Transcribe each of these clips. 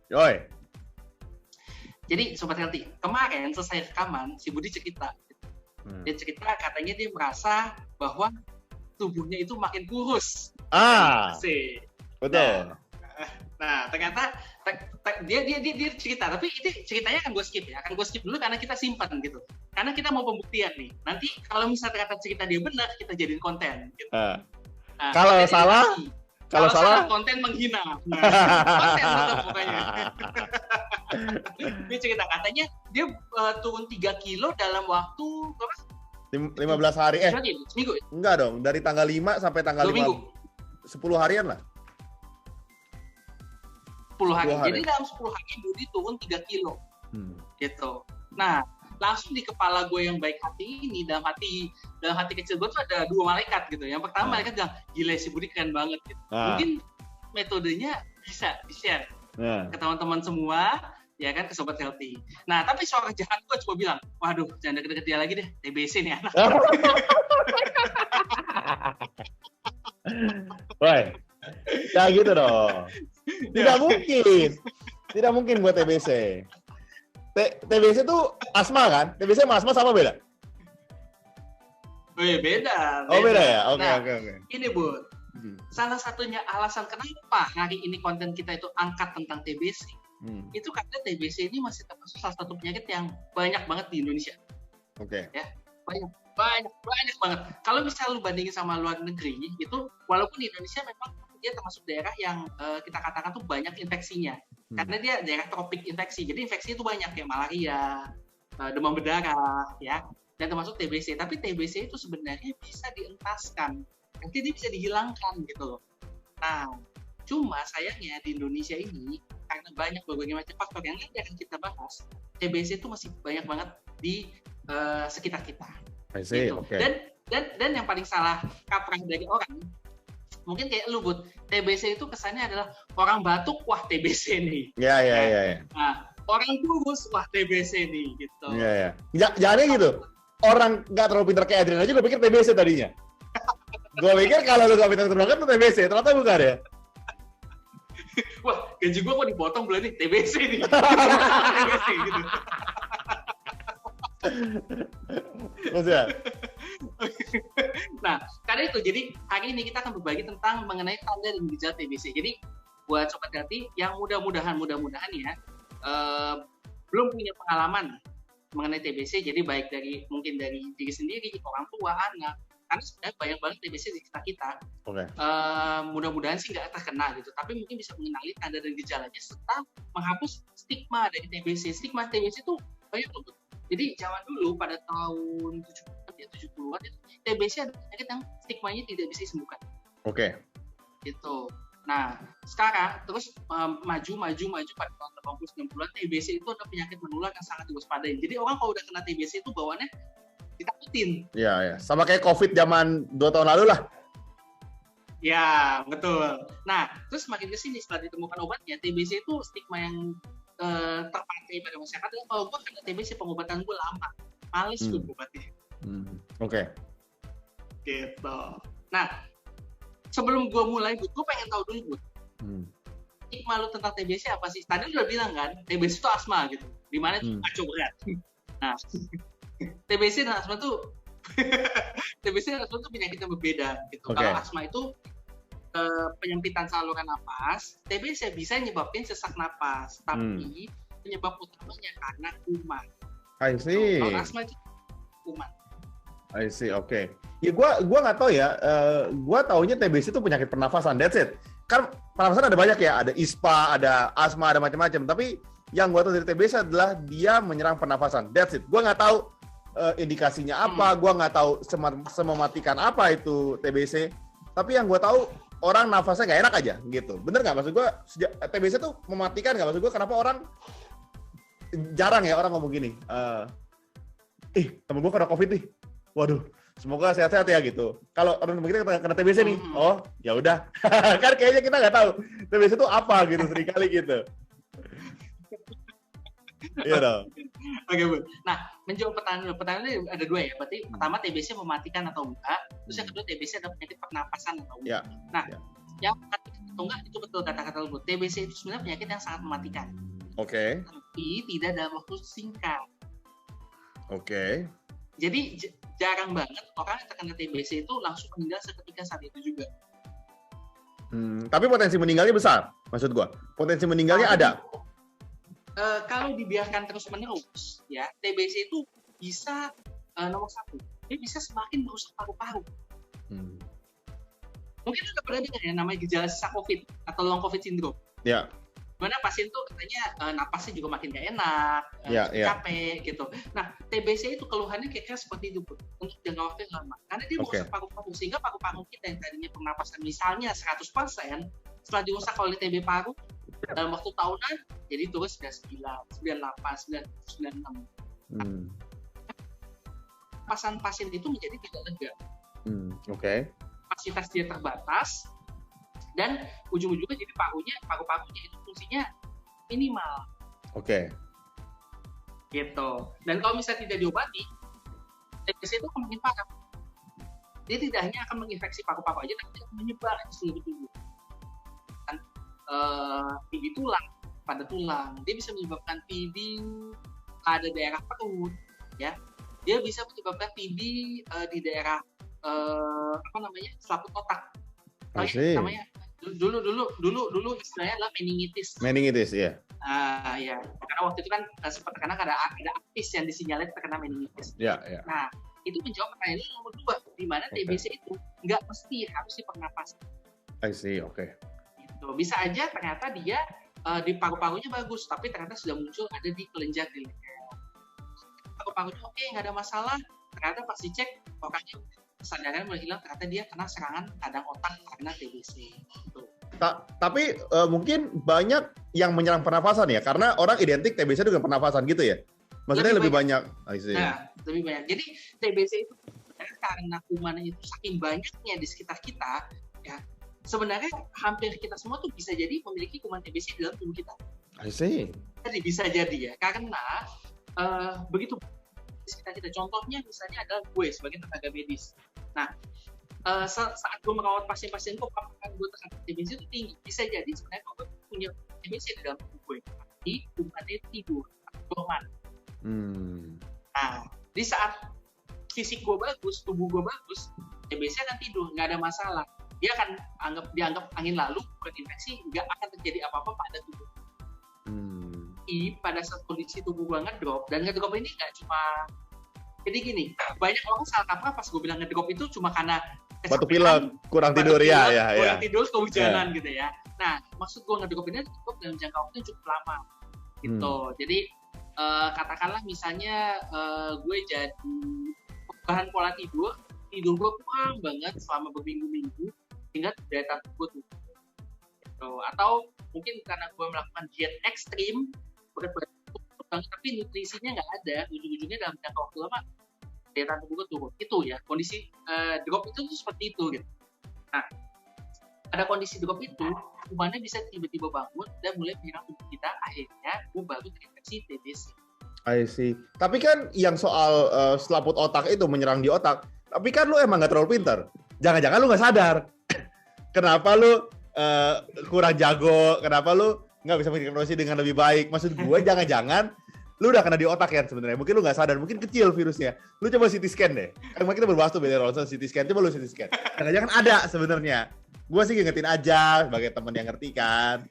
Yoi. Jadi Sobat Healthy, kemarin selesai rekaman, si Budi cerita. Dia cerita katanya dia merasa bahwa tubuhnya itu makin kurus. Betul. Nah, ternyata dia cerita, tapi ini ceritanya akan gue skip ya. Akan gue skip dulu karena kita simpan gitu. Karena kita mau pembuktian nih. Nanti kalau misalnya ternyata cerita dia benar, kita jadiin konten gitu. Nah, kalau salah konten menghina. Nah, konten tetap pokoknya. Dia cerita katanya dia turun 3 kilo dalam waktu berapa? 15 hari. Seminggu ya? Enggak dong, dari tanggal 5 sampai tanggal 2 minggu. 10 harian lah. 10 hari. Jadi dalam 10 hari Budi turun 3 kilo. Gitu. Nah, langsung di kepala gue yang baik hati ini, dalam hati kecil gue tuh ada 2 malaikat gitu. Yang pertama malaikat bilang, gila si Budi keren banget gitu. Mungkin metodenya bisa di-share ke teman-teman semua, ya kan, ke Sobat Healthy. Nah, tapi suara jahat gue coba bilang, waduh, jangan deket-deket dia lagi deh, TBC nih anak. Woi, ya gitu dong. Tidak mungkin buat TBC. TBC itu asma kan? TBC sama asma sama beda? Oh iya, beda. Oh beda ya? Oke. Ini Bud, salah satunya alasan kenapa hari ini konten kita itu angkat tentang TBC, itu karena TBC ini masih termasuk salah satu penyakit yang banyak banget di Indonesia. Oke. Ya, banyak banget. Kalau misalnya lu bandingin sama luar negeri, itu walaupun di Indonesia memang dia termasuk daerah yang kita katakan tuh banyak infeksinya. Karena dia daerah tropik infeksi, jadi infeksi itu banyak kayak malaria, demam berdarah, ya, dan termasuk TBC. Tapi TBC itu sebenarnya bisa dientaskan, nanti dia bisa dihilangkan gitu loh. Nah, cuma sayangnya di Indonesia ini karena banyak berbagai macam faktor yang nanti akan kita bahas, TBC itu masih banyak banget di sekitar kita. Gitu. Okay. Dan yang paling salah kaprah dari orang, mungkin kayak lu Bud, TBC itu kesannya adalah orang batuk, wah TBC nih. Iya. Nah, orang kurus, wah TBC nih gitu. Iya. Jangan gitu. Orang nggak terlalu pintar kayak Adrian aja gue pikir TBC tadinya. Gue pikir kalau lu nggak pintar banget tuh TBC, ternyata bukan ya. Wah, gaji gue kok dipotong bulan ini, TBC nih. TBC gitu. Maksudnya? Nah, karena itu, jadi hari ini kita akan berbagi tentang mengenai tanda dan gejala TBC. Jadi, buat Sobat Healthy yang mudah-mudahan ya, belum punya pengalaman mengenai TBC, jadi baik mungkin dari diri sendiri, orang tua, anak, karena sebenarnya banyak banget TBC di sekitar kita. Okay. Mudah-mudahan sih nggak terkena gitu, tapi mungkin bisa mengenali tanda dan gejalanya serta menghapus stigma dari TBC. Stigma TBC itu banyak loh. Jadi zaman dulu pada tahun 70-an itu TBC ada penyakit yang stigmanya tidak bisa disembuhkan. Oke. Gitu. Nah, sekarang terus maju pada tahun 80-90-an TBC itu ada penyakit menular yang sangat diwaspadai. Jadi orang kalau udah kena TBC itu bawaannya ditakutin. Iya. Sama kayak COVID zaman 2 tahun lalu lah. Ya, betul. Nah, terus makin kesini setelah ditemukan obatnya, TBC itu stigma yang terpakai pada masyarakat. Kalau gue kena TBC pengobatan gue lama, males gue obatnya. Oke. Gitu. Nah, sebelum gue mulai, gue pengen tahu dulu, Bud. Stigma lu tentang TBC apa sih? Tadi lu udah bilang kan, TBC itu asma gitu. Dimana itu kacau berat. Nah, TBC dan asma tuh TBC dan asma tuh penyakit yang berbeda gitu. Okay. Kalau asma itu penyempitan saluran napas, TBC bisa nyebabin sesak napas, tapi penyebab utamanya karena kuman. I see. Kalau asma itu kuman. I see, oke. Ya gua nggak tahu ya. Gua taunya TBC itu penyakit pernafasan. That's it. Kan pernafasan ada banyak ya. Ada ISPA, ada asma, ada macam-macam. Tapi yang gua tahu dari TBC adalah dia menyerang pernafasan. That's it. Gua nggak tahu indikasinya apa. Gua nggak tahu semematikan apa itu TBC. Tapi yang gua tahu orang nafasnya nggak enak aja gitu. Bener nggak? Maksud gue TBC tuh mematikan nggak? Maksud gue kenapa orang jarang ya orang ngomong gini, temen gue kena COVID nih, waduh, semoga sehat-sehat ya gitu. Kalau orang kita kena TBC nih, oh ya udah, kan kayaknya kita nggak tahu TBC itu apa gitu seringkali gitu. Iya dong. Oke, Bu. Nah, menjawab pertanyaannya ada 2 ya. Berarti pertama TBC mematikan atau enggak, terus yang kedua TBC ada penyakit pernapasan atau enggak. Yeah. Nah, yang mematikan atau enggak itu betul kata-kata lu. TBC itu sebenarnya penyakit yang sangat mematikan. Oke. Tapi tidak dalam waktu singkat. Oke. Jadi jarang banget orang yang terkena TBC itu langsung meninggal seketika saat itu juga. Tapi potensi meninggalnya besar, maksud gua. Potensi meninggalnya ada. Kalau dibiarkan terus-menerus, ya TBC itu bisa nomor satu, dia bisa semakin merusak paru-paru. Mungkin udah pernah dengar ya namanya gejala sesak COVID atau long COVID syndrome. Ya. Mana pasien tuh katanya napasnya juga makin gak enak, capek gitu. Nah, TBC itu keluhannya kira-kira seperti itu untuk jangka waktu yang lama. Karena dia merusak paru-paru, sehingga paru-paru kita yang tadinya pernapasan misalnya 100%, setelah dirusak oleh TB paru, dalam waktu tahunan, jadi turun 99, 98, 96. Napasan pasien itu menjadi tidak lega. Kapasitas dia terbatas, dan ujung-ujungnya jadi paru-parunya itu fungsinya minimal. Gitu. Dan kalau misalnya tidak diobati, TBC itu akan makin parah. Dia tidak hanya akan menginfeksi paru-paru aja, tapi akan menyebar ke seluruh tubuh. Dan TB tulang pada tulang, dia bisa menyebabkan TB pada daerah perut, ya. Dia bisa menyebabkan TB di daerah selaput otak. Namanya dulu istilahnya adalah meningitis. Meningitis, ya. Ya. Karena waktu itu kan sempat terkena ada artis yang disinyalir terkena meningitis. Ya. Nah, itu menjawab pertanyaan nomor 2, di mana TBC itu nggak mesti harus di pernapasan. I see, Gitu. Bisa aja ternyata dia di paru-parunya bagus, tapi ternyata sudah muncul ada di kelenjar di leher. Paru-parunya oke, nggak ada masalah. Ternyata pas dicek, orangnya kesadaran mulai hilang, ternyata dia kena serangan radang otak karena TBC. Gitu. Tapi mungkin banyak yang menyerang pernafasan ya, karena orang identik TBC dengan pernafasan gitu ya. Maksudnya lebih banyak. Nah, lebih banyak. Jadi TBC itu karena kuman itu saking banyaknya di sekitar kita, ya sebenarnya hampir kita semua tuh bisa jadi memiliki kuman TBC di dalam tubuh kita. I see. Jadi bisa jadi ya, karena begitu di sekitar kita. Contohnya misalnya adalah gue sebagai tenaga medis. Nah, saat gue merawat pasien-pasien gue, apakah gue terkena TBC itu tinggi? Bisa jadi sebenarnya kalau gue punya TBC di dalam tubuh gue, tapi kumannya tidur, dorman. Nah, di saat fisik gue bagus, tubuh gue bagus, TBC akan tidur, nggak ada masalah. Dia akan dianggap angin lalu, bukan infeksi, nggak akan terjadi apa-apa pada tubuh. Pada saat kondisi tubuh gue ngedrop, dan ngedrop ini nggak cuma, jadi gini, banyak orang salah kaprah pas gue bilang ngedrop itu cuma karena batuk pilek, kurang tidur, kurang tidur, kehujanan gitu ya. Nah, maksud gue ngedrop ini cukup dalam jangka waktu yang cukup lama, gitu. Jadi katakanlah misalnya gue jadi perubahan pola tidur gue kurang banget selama berminggu-minggu, sehingga daya tahan tubuh tuh. Gitu. Atau mungkin karena gue melakukan diet ekstrim, berat badan banget, tapi nutrisinya nggak ada, ujung-ujungnya dalam jangka waktu lama daya tahan tubuh gue turun. Itu ya, kondisi drop itu tuh seperti itu gitu. Nah, pada kondisi drop itu, kumannya bisa tiba-tiba bangun dan mulai menyerang tubuh kita, akhirnya gue baru terinfeksi TBC. I see. Tapi kan yang soal selaput otak itu menyerang di otak, tapi kan lu emang nggak terlalu pintar. Jangan-jangan lu nggak sadar. Kenapa lu kurang jago? Kenapa lu nggak bisa mengintervensi dengan lebih baik? Maksud gue jangan-jangan lu udah kena di otak ya sebenarnya. Mungkin lu nggak sadar, mungkin kecil virusnya. Lu coba CT scan deh. Karena kita berbahas tuh beda Ronson CT scan. Coba lu CT scan. Jangan-jangan ada sebenarnya. Gue sih ngingetin aja sebagai teman yang ngerti kan.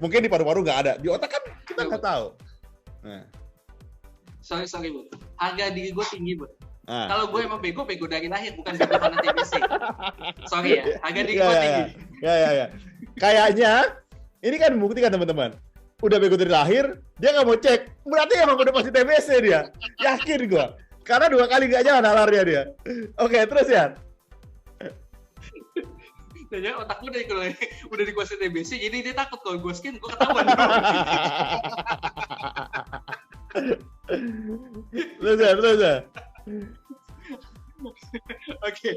Mungkin di paru-paru nggak ada. Di otak kan kita nggak tahu. Nah. Sorry Bu. Harga diri gue tinggi Bu. Kalau gue emang bego dari lahir, bukan bego karena TBC. Sorry ya, harga diri gue tinggi. Ya. Kayaknya ini kan membuktikan teman-teman. Udah bego dari lahir, dia nggak mau cek. Berarti emang udah pasti TBC dia. Yakin gue. Karena 2 kali nggak jalan nalarnya dia. Oke, terus ya. Dan otak gue udah dikuasai TBC, jadi dia takut kalau gue scan, gue ketahuan. Terus ya. Oke.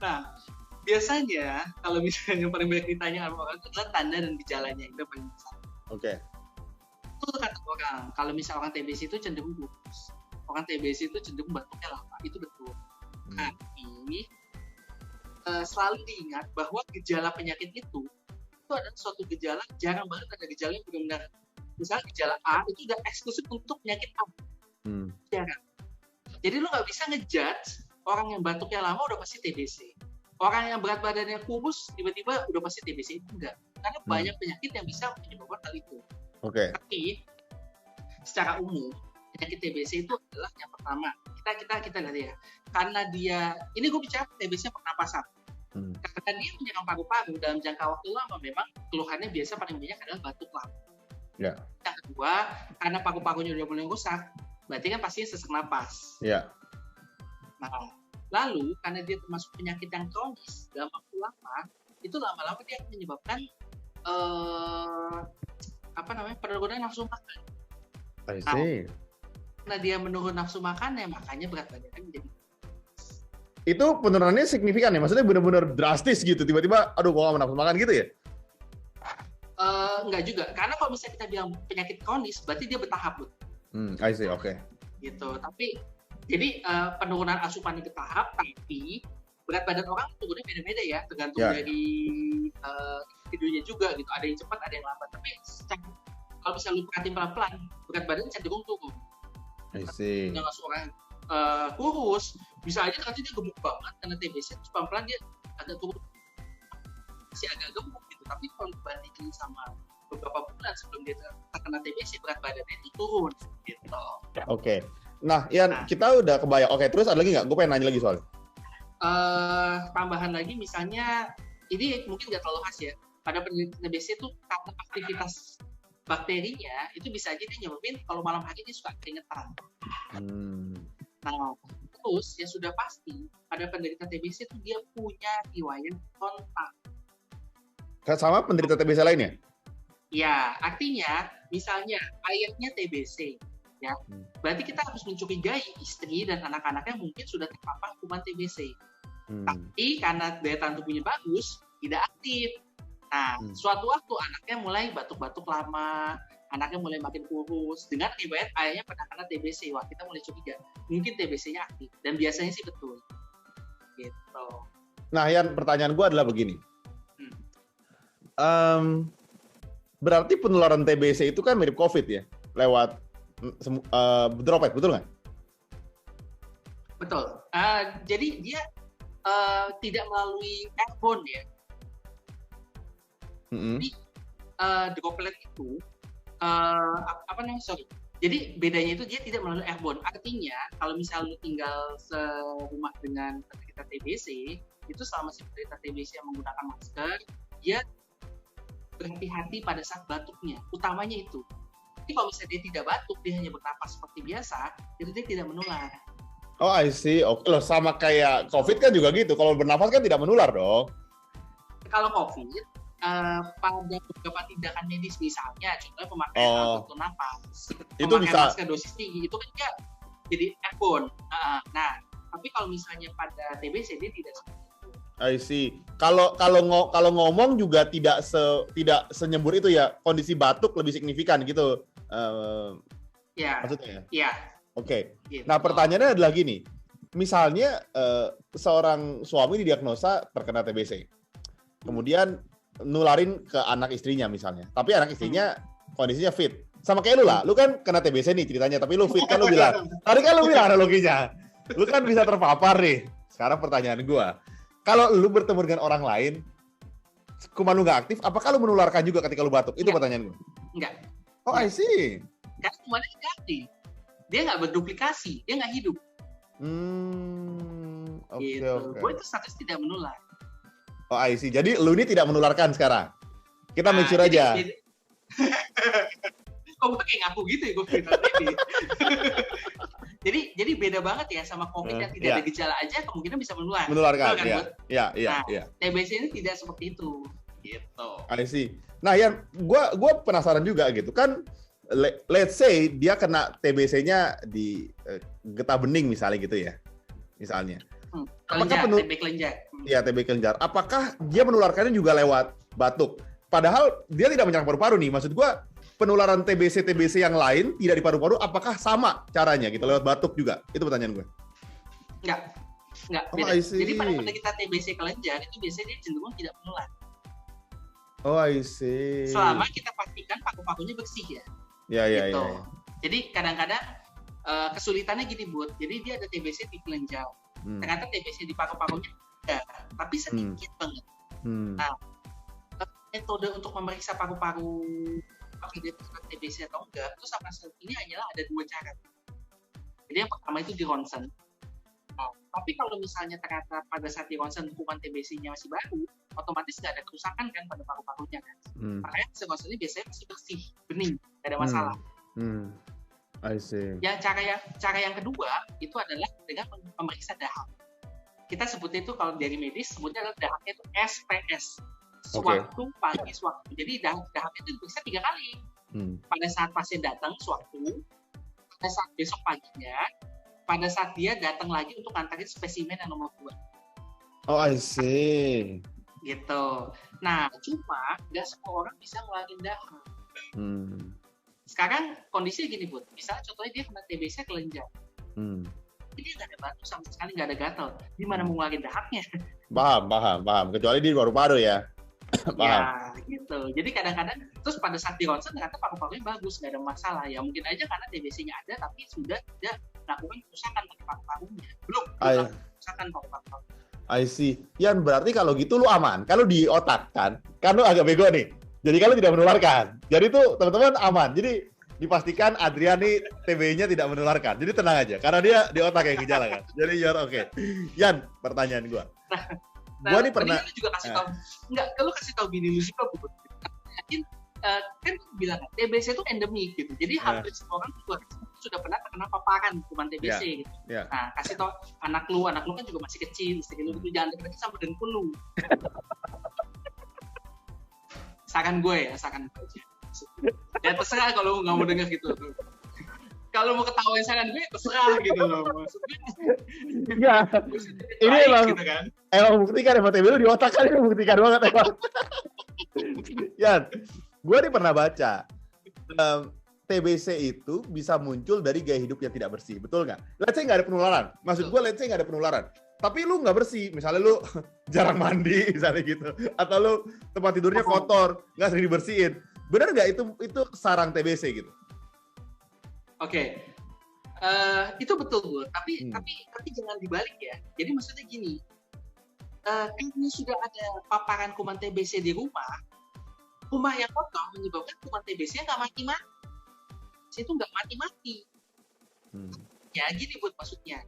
Nah, biasanya kalau misalnya yang paling banyak ditanya sama orang itu adalah tanda dan gejalanya, itu paling besar. Oke. Itu kata orang, kalau misalnya orang TBC itu cenderung kurus, orang TBC itu cenderung batuknya lama, itu betul. Tapi selalu diingat bahwa gejala penyakit itu itu adalah suatu gejala, jarang banget ada gejala yang benar-benar, misalnya gejala A itu udah eksklusif untuk penyakit A. Jarang. Jadi lu nggak bisa ngejudge orang yang batuknya lama udah pasti TBC. Orang yang berat badannya kurus tiba-tiba udah pasti TBC, itu enggak. Karena banyak penyakit yang bisa menyebabkan hal itu. Oke. Tapi secara umum penyakit TBC itu adalah yang pertama kita lihat ya. Karena dia, ini gue bicara TBC pernapasan. Karena dia menyerang paru-paru dalam jangka waktu lama, memang keluhannya biasa paling banyak adalah batuk lama. Yeah. Yang kedua, karena paru-parunya udah mulai rusak, berarti kan pastinya sesak napas. Yeah. Nah, lalu karena dia termasuk penyakit yang kronis dalam waktu lama, itu lama-lama dia akan menyebabkan penurunan nafsu makan. I see. Karena dia menurun nafsu makannya, makanya berat badannya menjadi. Itu penurunannya signifikan ya? Maksudnya benar-benar drastis gitu, tiba-tiba aduh gua nggak mau nafsu makan gitu ya? Enggak juga, karena kalau misalnya kita bilang penyakit kronis, berarti dia bertahap, Bud. I see, oke. Gitu, tapi jadi penurunan asupannya bertahap, tapi berat badan orang turunnya beda-beda ya, tergantung dari individunya juga gitu. Ada yang cepat, ada yang lambat. Tapi kalau misalnya lu perhatiin pelan-pelan, berat badannya cenderung turun. I see. Yang orang kurus, bisa aja ternyata dia gemuk banget karena TBC, terus pelan-pelan dia agak turun, masih agak gemuk gitu. Tapi kalau dibandingin sama beberapa bulan sebelum dia terkena TBC, berat badannya itu turun gitu. Oke. Nah, Ian, kita udah kebayang. Oke, terus ada lagi nggak? Gue pengen nanya lagi soalnya. Tambahan lagi, misalnya, ini mungkin nggak terlalu khas ya. Pada penderita TBC itu karena aktivitas bakterinya, itu bisa aja dia nyebabin kalau malam hari dia suka keringetan. Nah, terus yang sudah pasti pada penderita TBC itu dia punya riwayat kontak. Sama penderita TBC lainnya? Ya, artinya misalnya ayahnya TBC, ya, berarti kita harus mencurigai istri dan anak-anaknya mungkin sudah terpapar kuman TBC. Tapi karena daya tahan tubuhnya bagus, tidak aktif. Nah, suatu waktu anaknya mulai batuk-batuk lama, anaknya mulai makin kurus, dengan riwayat ayahnya pernah kena TBC. Wah, kita mulai curiga, mungkin TBC-nya aktif. Dan biasanya sih betul. Gitu. Nah, Yan, pertanyaan gue adalah begini. Berarti penularan TBC itu kan mirip COVID ya? Lewat droplet, betul nggak? Betul. Jadi dia tidak melalui airborne ya. Jadi droplet itu Jadi bedanya itu dia tidak melalui airborne. Artinya kalau misalnya lu tinggal serumah dengan penderita TBC, itu selama si penderita TBC yang menggunakan masker, dia berhati-hati pada saat batuknya. Utamanya itu. Jadi kalau misalnya dia tidak batuk, dia hanya bernapas seperti biasa, itu dia tidak menular. Oh, I see. Oke, loh, sama kayak COVID kan juga gitu. Kalau bernafas kan tidak menular dong. Kalau COVID, pada beberapa tindakan medis misalnya, contohnya pemakaian alat bantu nafas, itu pemakaian bisa masker dosis tinggi, itu kan dia jadi airborne. Nah, tapi kalau misalnya pada TBC dia tidak seperti itu. I see. Kalau ngomong juga tidak senyembur itu ya. Kondisi batuk lebih signifikan gitu. Ya. Maksudnya? Iya. Oke. Gitu. Nah, pertanyaannya adalah gini. Misalnya seorang suami didiagnosa terkena TBC. Kemudian nularin ke anak istrinya misalnya. Tapi anak istrinya kondisinya fit. Sama kayak lu lah. Lu kan kena TBC nih ceritanya, tapi lu fit kan lu bilang. Tadi kan lu bilang analoginya. Lu kan bisa terpapar nih. Sekarang pertanyaan gua. Kalau lu bertemu dengan orang lain, kuman lu nggak aktif, apakah lu menularkan juga ketika lu batuk? Itu pertanyaan gue. Enggak. Oh, I see. Karena kumannya nggak aktif. Dia nggak berduplikasi, dia nggak hidup. Oke. Gue itu status tidak menular. Oh, I see. Jadi lu ini tidak menularkan sekarang? Kita make sure aja. Kok gue kayak ngaku gitu ya gue cerita ini. Jadi beda banget ya sama COVID yang tidak ada gejala aja kemungkinan bisa menular. Menularkan, iya. TBC ini tidak seperti itu. Gitu. I see. Nah, Yan, gue penasaran juga gitu kan. Let's say dia kena TBC-nya di getah bening misalnya gitu ya. Misalnya. TB kelenjar. Iya, TB kelenjar. Apakah dia menularkannya juga lewat batuk? Padahal dia tidak menyerang paru-paru nih. Maksud gue, penularan TBC yang lain tidak di paru-paru, apakah sama caranya gitu lewat batuk juga? Itu pertanyaan gue. Enggak beda. Jadi pada penderita TBC kelenjar itu biasanya dia cenderung tidak menular. Oh, I see. Selama kita pastikan paru-parunya bersih ya. Ya. Gitu. Jadi kadang-kadang kesulitannya gini Bud. Jadi dia ada TBC di kelenjar. Ternyata TBC di paru-parunya ada, tapi sedikit banget. Nah, metode untuk memeriksa paru-paru apakah dia terkena TBC atau enggak, itu sampai saat ini hanyalah ada 2 cara. Jadi yang pertama itu di ronsen. Nah, tapi kalau misalnya ternyata pada saat di ronsen kuman TBC-nya masih baru, otomatis nggak ada kerusakan kan pada paru-parunya kan. Makanya hasil ronsennya biasanya masih bersih, bening, nggak ada masalah. I see. Yang cara yang kedua itu adalah dengan memeriksa dahak. Kita sebutnya itu kalau dari medis sebutnya adalah dahaknya itu SPS. Sewaktu pagi sewaktu. Jadi dahaknya itu diperiksa 3 kali. Pada saat pasien datang sewaktu, pada saat besok paginya, pada saat dia datang lagi untuk ngantarin spesimen yang nomor 2. Oh, I see. Gitu. Nah, cuma nggak semua orang bisa ngeluarin dahak. Sekarang kondisinya gini, Bud. Misalnya contohnya dia kena TBC kelenjar. Jadi dia nggak ada batu sama sekali, nggak ada gatal. Gimana mau ngeluarin dahaknya? Paham. Kecuali di paru-paru ya. Ya, gitu. Jadi kadang-kadang, terus pada saat di ronsen ternyata paru-parunya bagus, nggak ada masalah. Ya mungkin aja karena TBC-nya ada, tapi sudah tidak melakukan kerusakan pada paru-parunya. Belum kerusakan paru-paru. I see. Yan, berarti kalau gitu lu aman. Kalau di otak kan lu agak bego nih. Jadi kalau tidak menularkan. Jadi tuh teman-teman aman. Jadi dipastikan Adrian nih TB-nya tidak menularkan. Jadi tenang aja, karena dia di otak yang gejala kan. Jadi you're okay. Yan, pertanyaan gua. Gua nih pernah juga kasih tahu. Enggak, kalau kasih tahu bini lu juga Bu. Yakin kan bilang TBC itu endemik gitu. Jadi hampir semua orang sudah pernah terkena paparan kuman TBC gitu. Nah, kasih tahu anak lu kan juga masih kecil, istri lu itu jangan deket sama dengkul lu. Saran gue aja. Ya terserah kalau nggak mau dengar gitu. Kalau mau ketawain saran gue terserah gitu loh maksudnya. Ya, ini emang gitu kan. Emang buktikan emang TB lu di otak kan, ini buktikan banget emang. Yan, gue nih pernah baca TBC itu bisa muncul dari gaya hidup yang tidak bersih, betul nggak? Let's say nggak ada penularan, maksud gue let's say nggak ada penularan, tapi lu nggak bersih, misalnya lu jarang mandi misalnya gitu, atau lu tempat tidurnya kotor, nggak sering dibersihin, benar nggak itu sarang TBC gitu? Oke. Itu betul Bu, tapi jangan dibalik ya. Jadi maksudnya gini, karena sudah ada paparan kuman TBC di rumah yang kotor menyebabkan kuman TBC nggak mati-mati. Itu nggak mati-mati. Ya gini buat maksudnya.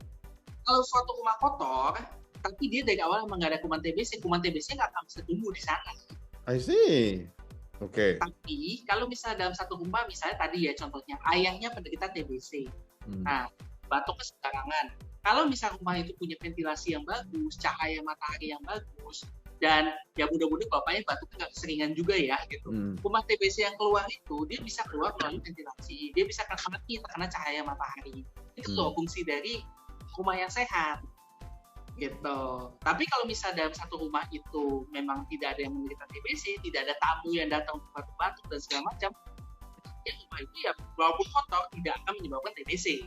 Kalau suatu rumah kotor, tapi dia dari awal emang nggak ada kuman TBC nggak akan bisa tumbuh di sana. I see. Oke. Tapi kalau misalnya dalam satu rumah, misalnya tadi ya contohnya ayahnya penderita TBC, nah batuknya sembarangan. Kalau misalnya rumah itu punya ventilasi yang bagus, cahaya matahari yang bagus, dan ya mudah-mudahan bapaknya batuknya nggak keseringan juga ya gitu. Rumah TBC yang keluar itu dia bisa keluar melalui ventilasi, dia bisa terkena cahaya matahari. Itu loh fungsi dari rumah yang sehat. Gitu. Tapi kalau misalnya dalam satu rumah itu memang tidak ada yang menderita TBC, tidak ada tamu yang datang untuk batuk-batuk dan segala macam, ya rumah itu ya walaupun kotor tidak akan menyebabkan TBC.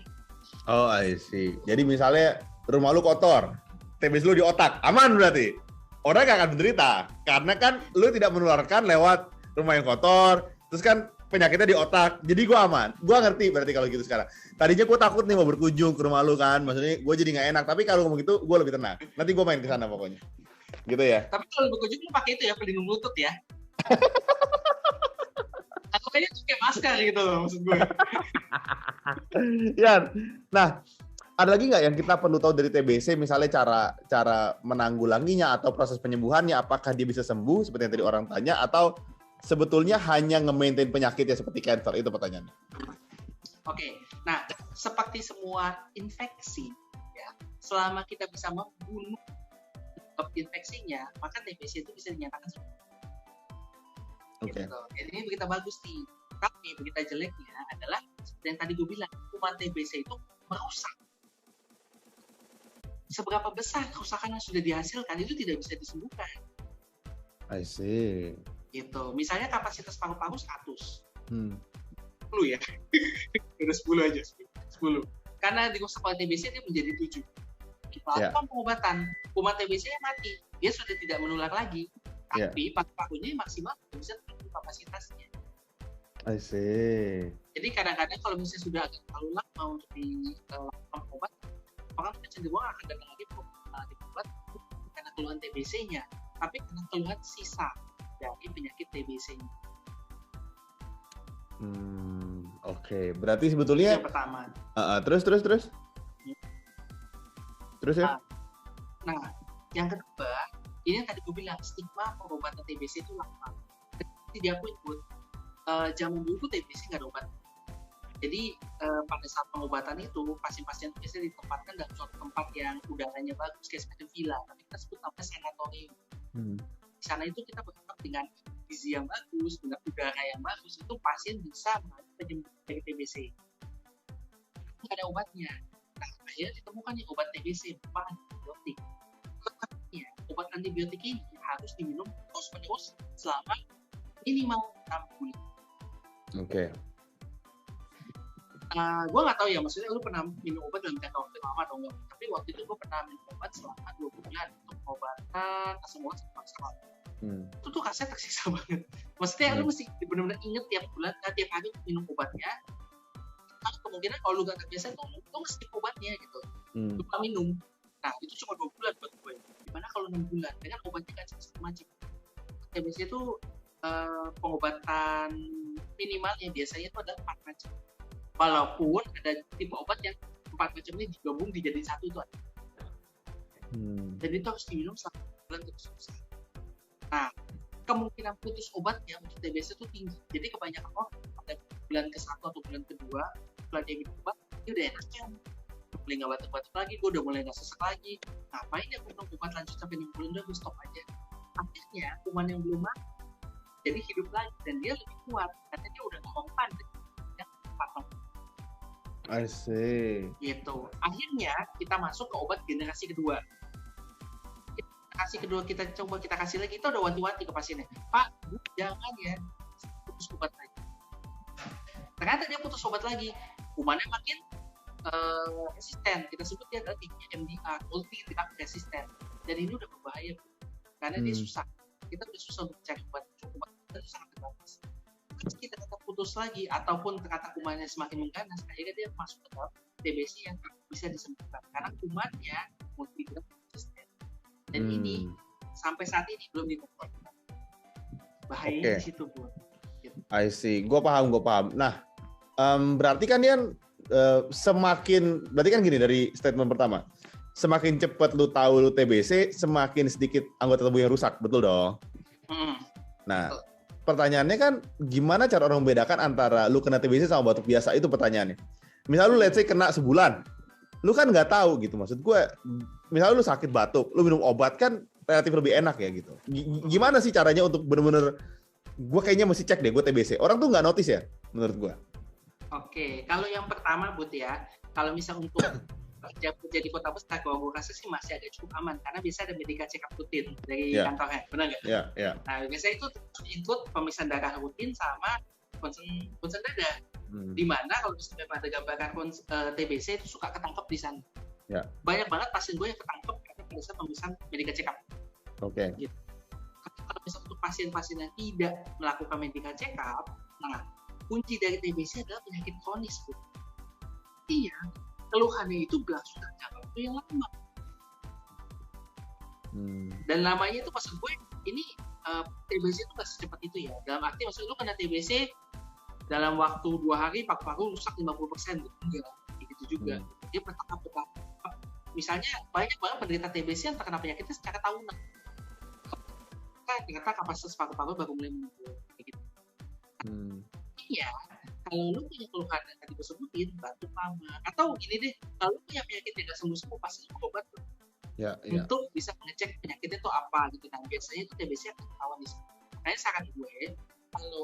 Oh, I see. Jadi misalnya rumah lu kotor, TBC lu di otak, aman berarti? Orang gak akan menderita, karena kan lu tidak menularkan lewat rumah yang kotor, terus kan penyakitnya di otak, jadi gue aman. Gue ngerti berarti kalau gitu sekarang. Tadinya gue takut nih mau berkunjung ke rumah lu kan, maksudnya gue jadi gak enak, tapi kalau ngomong gitu gue lebih tenang. Nanti gue main ke sana pokoknya. Gitu ya. Tapi kalau berkunjung lu pakai itu ya, pelindung lutut ya. Atau kayaknya pakai masker gitu loh maksud gue. Ya. Nah, ada lagi nggak yang kita perlu tahu dari TBC, misalnya cara menanggulanginya atau proses penyembuhannya, apakah dia bisa sembuh seperti yang tadi orang tanya, atau sebetulnya hanya nge-maintain penyakitnya seperti cancer? Itu pertanyaannya. Oke, nah seperti semua infeksi, ya, selama kita bisa membunuh infeksinya, maka TBC itu bisa dinyatakan sembuh. Oke. Gitu. Jadi ini berita bagus nih. Tapi berita jeleknya adalah seperti yang tadi gue bilang, kuman TBC itu merusak. Seberapa besar kerusakan yang sudah dihasilkan itu tidak bisa disembuhkan. I see. Gitu. Misalnya kapasitas paru-paru 100. 10 ya. Udah 10 aja. 10. Karena dirusak oleh TBC dia menjadi 7. Lakukan pengobatan. Kuman TBC-nya mati. Dia sudah tidak menular lagi. Tapi paru-parunya maksimal bisa terpenuhi kapasitasnya. I see. Jadi kadang-kadang kalau misalnya sudah agak terlalu lama untuk dilakukan obat, maka kecenderungan akan datang lagi obat karena keluhan TBC-nya, tapi karena keluhan sisa dari penyakit TBC-nya. Oke. Berarti sebetulnya yang pertama. Terus ya? Nah, yang kedua, ini yang tadi gue bilang stigma pengobatan TBC itu lama. Jadi diakui pun zaman dulu TBC nggak ada obat. Jadi pada saat pengobatan itu pasien-pasien biasanya ditempatkan dalam suatu tempat yang udaranya bagus kayak semacam villa, tapi kita sebut namanya sanatorium. Di sana itu kita berharap dengan gizi yang bagus, dengan udara yang bagus, itu pasien bisa menyembuhkan dari TBC. Nggak ada obatnya. Nah, akhirnya ditemukan nih obat TBC berupa antibiotik. Tetapi obat antibiotik ini harus diminum terus-menerus selama minimal 6 bulan. Oke. Gue nggak tahu ya, maksudnya lu pernah minum obat dalam jangka waktu lama atau enggak? Tapi waktu itu gue pernah minum obat selama 2 bulan untuk pengobatan asam urat sama kolesterol. Itu tuh rasanya tersiksa banget. Maksudnya lu mesti benar-benar inget tiap bulan, tiap hari minum obatnya. Karena kemungkinan kalau lu gak terbiasa tuh lu mesti obatnya gitu. Lupa minum. Nah itu cuma 2 bulan buat gue. Gimana kalau 6 bulan? Dengan obatnya kan macam-macam. TBC itu pengobatan minimalnya biasanya itu ada 4 macam. Walaupun ada tipe obat yang 4 macam ini digabung dijadiin satu itu ada. Dan itu harus diminum selama bulan terus. Nah, kemungkinan putus obatnya untuk TBC itu tinggi. Jadi kebanyakan orang pada bulan ke-1 atau bulan kedua setelah dia minum obat, dia udah enaknya. Mulai nggak batuk-batuk lagi, gue udah mulai nggak sesek lagi. Ngapain ya gue minum obat lanjut sampai 6 bulan, udah gue stop aja. Akhirnya kuman yang belum mati jadi hidup lagi dan dia lebih kuat karena dia udah ngompan yang patong. I see. Gitu. Akhirnya kita masuk ke obat generasi kedua. Generasi kedua kita coba kita kasih lagi, kita udah wanti-wanti ke pasiennya, Pak, Bu, jangan ya putus obat lagi. Ternyata dia putus obat lagi, kumannya makin resisten. Kita sebut dia adalah MDR, multi drug resistant. Dan ini udah berbahaya karena dia susah. Kita udah susah untuk cari obat itu sangat terbatas. Terus kita tetap putus lagi ataupun ternyata kumannya semakin mengganas, akhirnya dia masuk ke dalam TBC yang bisa disembuhkan karena kumannya multi drug resistant. Dan ini sampai saat ini belum ditemukan. Bahayanya di situ, Bu. Gitu. I see. Gue paham. Nah, berarti kan dia berarti kan gini dari statement pertama. Semakin cepat lu tahu lu TBC, semakin sedikit anggota tubuh yang rusak, betul dong? Nah, pertanyaannya kan gimana cara orang membedakan antara lu kena TBC sama batuk biasa, itu pertanyaannya. Misal lu let's say kena sebulan, lu kan nggak tahu gitu, maksud gue. Misal lu sakit batuk, lu minum obat kan relatif lebih enak ya gitu. Gimana sih caranya untuk bener-bener, gue kayaknya mesti cek deh gue TBC. Orang tuh nggak notice ya, menurut gue. Oke, kalau yang pertama Bud ya, kalau misal untuk kerja di kota besar, kalau gue rasa sih masih agak cukup aman karena bisa ada medical check up rutin dari kantornya, benar nggak? Iya. Nah biasanya itu include pemeriksaan darah rutin sama konsen darah. Di mana kalau misalnya ada gambaran TBC itu suka ketangkep di sana. Ya. Banyak banget pasien gue yang ketangkep karena pada saat pemeriksaan medical check up. Oke. Gitu. Kalau misalnya untuk pasien-pasien yang tidak melakukan medical check up, nah kunci dari TBC adalah penyakit kronis, Bu. Iya, keluhannya itu berlangsung dalam waktu yang lama. Dan namanya itu maksud gue, ini TBC itu nggak secepat itu ya. Dalam arti maksud lu kena TBC dalam waktu 2 hari paru-paru rusak 50%, enggak gitu juga. Dia bertahap. Misalnya banyak banget penderita TBC yang terkena penyakitnya secara tahunan. Ternyata kapasitas paru-paru baru mulai menurun gitu. Iya, kalau lu punya keluhan yang tadi gue sebutin, batuk lama, atau gini deh, kalau lu punya penyakit yang nggak sembuh-sembuh, pasti lu berobat untuk bisa mengecek penyakitnya itu apa gitu. Nah biasanya itu TBC akan ketahuan di sana. Makanya saran gue, kalau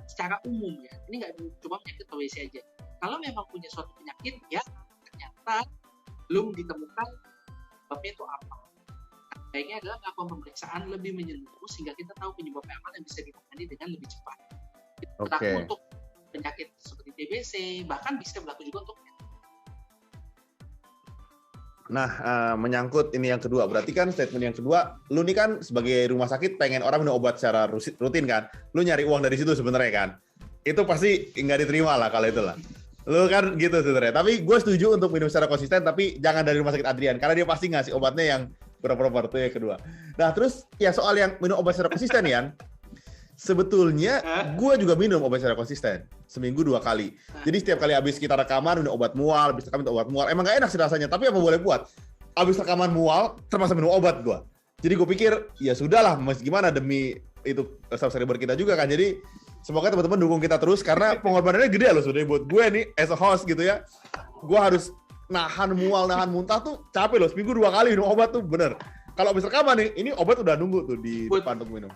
secara umum ya, ini nggak cuma penyakit TBC aja. Kalau memang punya suatu penyakit ya ternyata belum ditemukan sebabnya itu apa. Baiknya adalah melakukan pemeriksaan lebih menyeluruh sehingga kita tahu penyebab apa yang bisa ditangani dengan lebih cepat. Berlaku untuk penyakit seperti TBC, bahkan bisa berlaku juga untuk Nah, menyangkut ini yang kedua, berarti kan statement yang kedua, lu nih kan sebagai rumah sakit pengen orang minum obat secara rutin kan, lu nyari uang dari situ sebenarnya kan, itu pasti nggak diterima lah kalau itu lah. Lu kan gitu sebenarnya. Tapi gue setuju untuk minum secara konsisten, tapi jangan dari rumah sakit Adrian, karena dia pasti ngasih obatnya yang proper itu yang kedua. Nah, terus ya soal yang minum obat secara konsisten Yan, sebetulnya gue juga minum obat secara konsisten, seminggu 2 kali. Jadi setiap kali habis kita rekaman minum obat mual, habis rekaman minum obat mual. Emang gak enak sih rasanya, tapi apa boleh buat? Habis rekaman mual, termasuk minum obat gue. Jadi gue pikir, ya sudahlah, mas gimana demi itu subscriber kita juga kan. Jadi semoga teman-teman dukung kita terus, karena pengorbanannya gede loh sebenarnya buat gue nih, as a host gitu ya. Gue harus nahan mual, nahan muntah tuh capek loh. Seminggu 2 kali minum obat tuh bener. Kalau habis rekaman nih, ini obat udah nunggu tuh di depan untuk minum.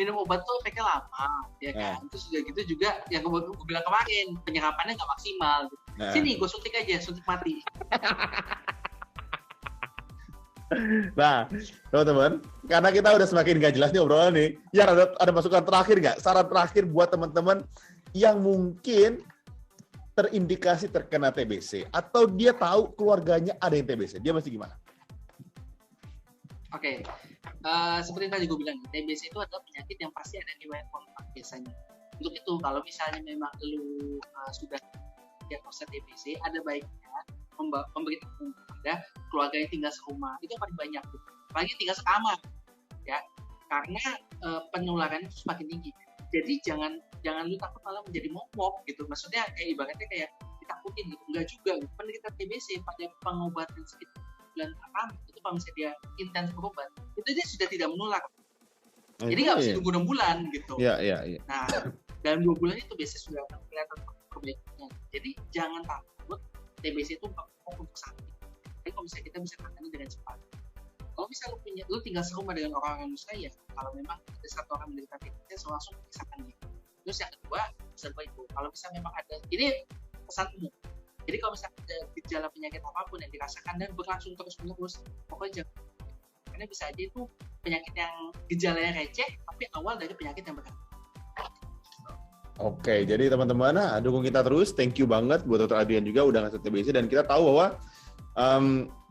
Minum obat tuh efeknya lama, ya kan? Terus udah gitu juga, yang gue bilang kemarin, penyerapannya nggak maksimal. Sini, gue suntik aja, suntik mati. Nah, teman-teman, karena kita udah semakin gak jelas nih obrolan nih, ya ada masukan terakhir nggak? Saran terakhir buat teman-teman yang mungkin terindikasi terkena TBC, atau dia tahu keluarganya ada yang TBC, dia mesti gimana? Oke. Seperti yang tadi gue bilang, TBC itu adalah penyakit yang pasti ada di riwayat kontak biasanya. Untuk itu, kalau misalnya memang lu sudah diagnosa TBC, ada baiknya memberitahu kepada keluarga yang tinggal serumah. Itu yang paling banyak, apalagi tinggal sekamar, ya, karena penularannya itu semakin tinggi. Jadi jangan lu takut malah menjadi momok gitu. Maksudnya kayak ibaratnya kayak ditakutin gitu, enggak juga. Penderita TBC pada pengobatan sekitar bulan pertama itu kalau misalnya dia intens berobat, itu dia sudah tidak menular. Jadi nggak harus tunggu 6 bulan gitu. Iya. Nah, dalam 2 bulan itu biasanya sudah kelihatan perbaikannya. Jadi jangan takut TBC itu untuk sakit. Tapi kalau misalnya kita bisa tangani dengan cepat. Kalau misalnya lu tinggal serumah dengan orang yang saya, kalau memang ada satu orang menderita TBC, langsung periksakan dia. Terus yang kedua, pesan itu, kalau misalnya memang ada, ini pesan umum. Jadi kalau misalnya ada gejala penyakit apapun yang dirasakan dan berlangsung terus-menerus, pokoknya jangan. Karena bisa aja itu penyakit yang gejalanya receh, tapi awal dari penyakit yang berat. Oke, jadi teman-teman, dukung kita terus. Thank you banget buat Dr. Adrian juga udah ngasih TBC, dan kita tahu bahwa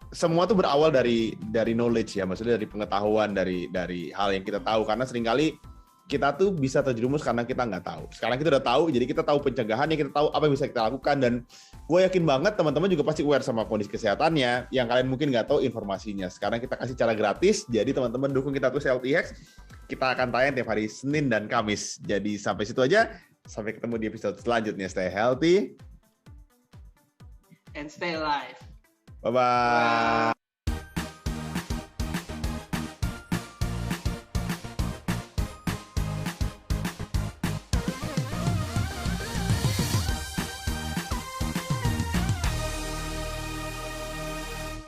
semua tuh berawal dari knowledge ya, maksudnya dari pengetahuan, dari hal yang kita tahu. Karena seringkali kita tuh bisa terjerumus karena kita nggak tahu. Sekarang kita udah tahu, jadi kita tahu pencegahannya, kita tahu apa yang bisa kita lakukan, dan gue yakin banget teman-teman juga pasti aware sama kondisi kesehatannya, yang kalian mungkin nggak tahu informasinya. Sekarang kita kasih cara gratis, jadi teman-teman dukung kita terus Healthy Hacks. Kita akan tayang tiap hari Senin dan Kamis. Jadi sampai situ aja, sampai ketemu di episode selanjutnya. Stay healthy and stay alive. Bye-bye.